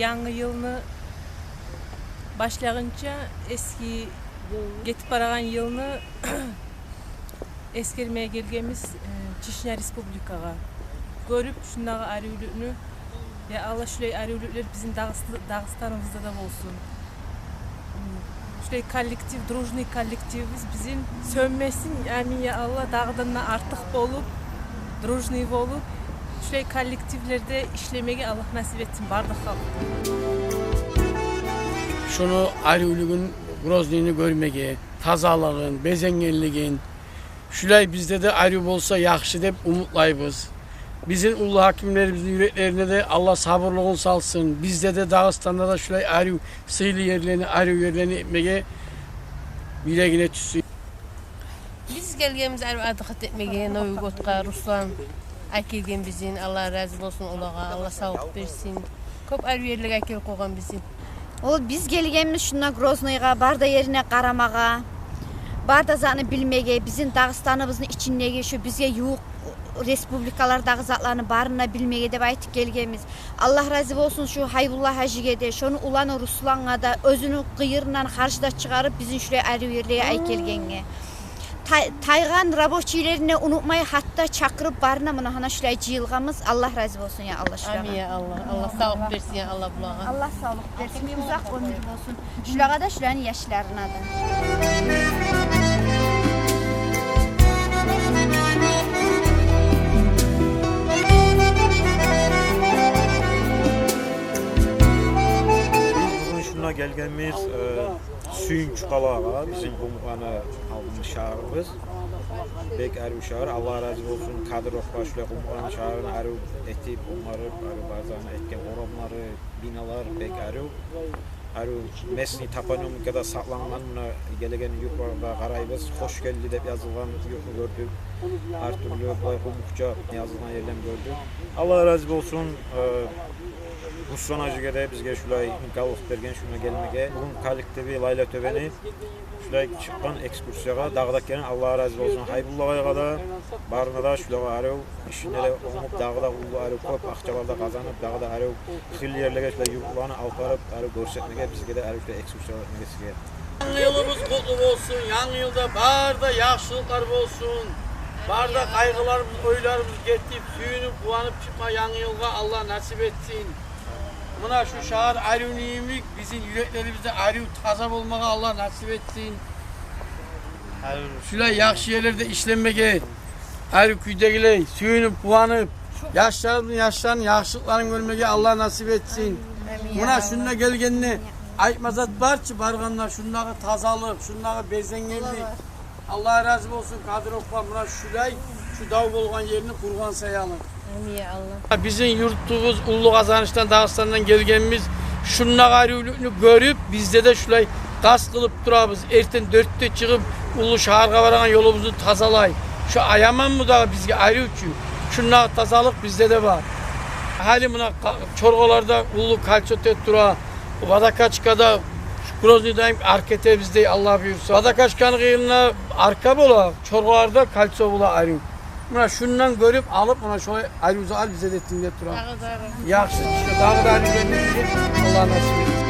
yangi yılını başlayınca eski getip baragan yılını eskermeye gelgemiz Çeşnya Respublikaga görüp şundağı arıylığını ya Allah şulay arıylığlar bizim Dağıstanımızda da olsun. Şulay kollektiv, дружный kollektivimiz bizim sönmesin. Amin ya Allah, dağdan artık bolup, дружный bolup şulay kollektivlerde işlemeye Allah nasip etsin bardak halkı. Şunu arıylığın Grozny'ni görmege, tazalığın, bezengelliğin, şulay bizde de arı olsa yaxşı dep umutlayız. Bizim ulu hakimlerimizin yüreklerine de Allah sabırlığını salsın. Bizde de Dağıstan'da da şulay arı sıylı yerlerini, arı yerlerini etmege yüreğine tüsün. Biz gelgemiz arı adıqat etmege, Noygotka, Ruslan akilgen bizim, Allah razı olsun olağa, Allah sağlık versin. Köp arı yerlik akil koygan bizim. Ol biz gelgenimiz şuna Grozny'ga, barda yerine qaramağa, barda zatını bilmege, bizim Dağıstanımızın içindeki şu bize yuq respublikalardagi zatlarını barına bilmege dep aytıp gelgenimiz. Allah razı olsun şu Haybullah Hacı'ga de, şonu ulanı Ruslan'a da özünü kıyırından karşıda çıkarıp bizim şuraya arı yerliğe ay kelgenge. Taygan raboçilerine unutmayı hatta çakırıp barına mına hana şuraya cıyılgamız. Allah razı olsun ya Allah şurağa. Amin ya Allah. Allah sağlık versin ya Allah bulağa. Allah sağlık versin, uzak ömür olsun. Şurağa da şuranın yaşlarına da. Gelgemiz Suyunç Qalağa, bizim komutanı aldığımız şahırımız. Bek arı şahır, Allah razı olsun. Kadırokla şöyle komutanın şahırını arı etip, onları bazılarına etken oramları, binalar bek arı. Arı mesni taponomikada saklanılan gelegen yukarıda qarayız. Hoş geldi dep yazılgan yurtunu gördük. Her türlü koymukça yazılan yerden gördük. Allah razı olsun. Ruslan Hacı'ga da bizge şulay imkanlık bergen şuna gelmege. Bugün kollektivi Layla Töbeni şulay çıkkan ekskursiyaga dağda gelen Allah razı olsun. Haybullah'a da barına da şulaga arı işinlere onup dağda ulu arı köp akçalarda kazanıp dağda arı xilli yerlere şulay yuqlarını alparıp arı görsetmege bizge de arı şulay ekskursiyaga etmege sizge. Yangi yılımız kutlu olsun. Yangi yılda barda yaxşılıklar olsun. Barda kaygılarımız, oylarımız getip, suyunup, kuvanıp çıkma yangi yılga Allah nasip etsin. Buna şu şahar arıuniyimlik bizim yüreklerimizde arı taza olmağa Allah nasip etsin. Şöyle yaxşı yerlerde işlenmege, arı küydegiler, suyunup, kuvanıp, yaşlarının yaxşılıklarını görmege Allah nasip etsin. Buna şununla gelgenine aytmazat barçı barganlar, şundağı tazalık, şundağı bezengellik. Allah razı olsun Kadir Okban, buna şulay, şu dav bolgan yerini kurgan sayalım. Amin ya Allah. Bizim yurtumuz ulu kazanıştan Dağıstan'dan gelgenimiz şununla arıylığını görüp bizde de şulay gaz kılıp durabız. Erten 4'te çıkıp ulu şaharga varan yolumuzu tazalay. Şu ayaman mı da bizge ayrı üçün. Şununla tazalık bizde de var. Hali buna çorgalarda ulu kalçotet dura. Vadakaçka'da Grozny'dayım arkete bizde Allah buyursa. Vadakaçka'nın kıyımına arka bola, çorgalarda kalço bola ayrı. Buna şundan görüp alıp buna şöyle ayrıca al bize de ettiğinde duralım. Yaxşı, şu dağda ayrı Allah nasip etsin.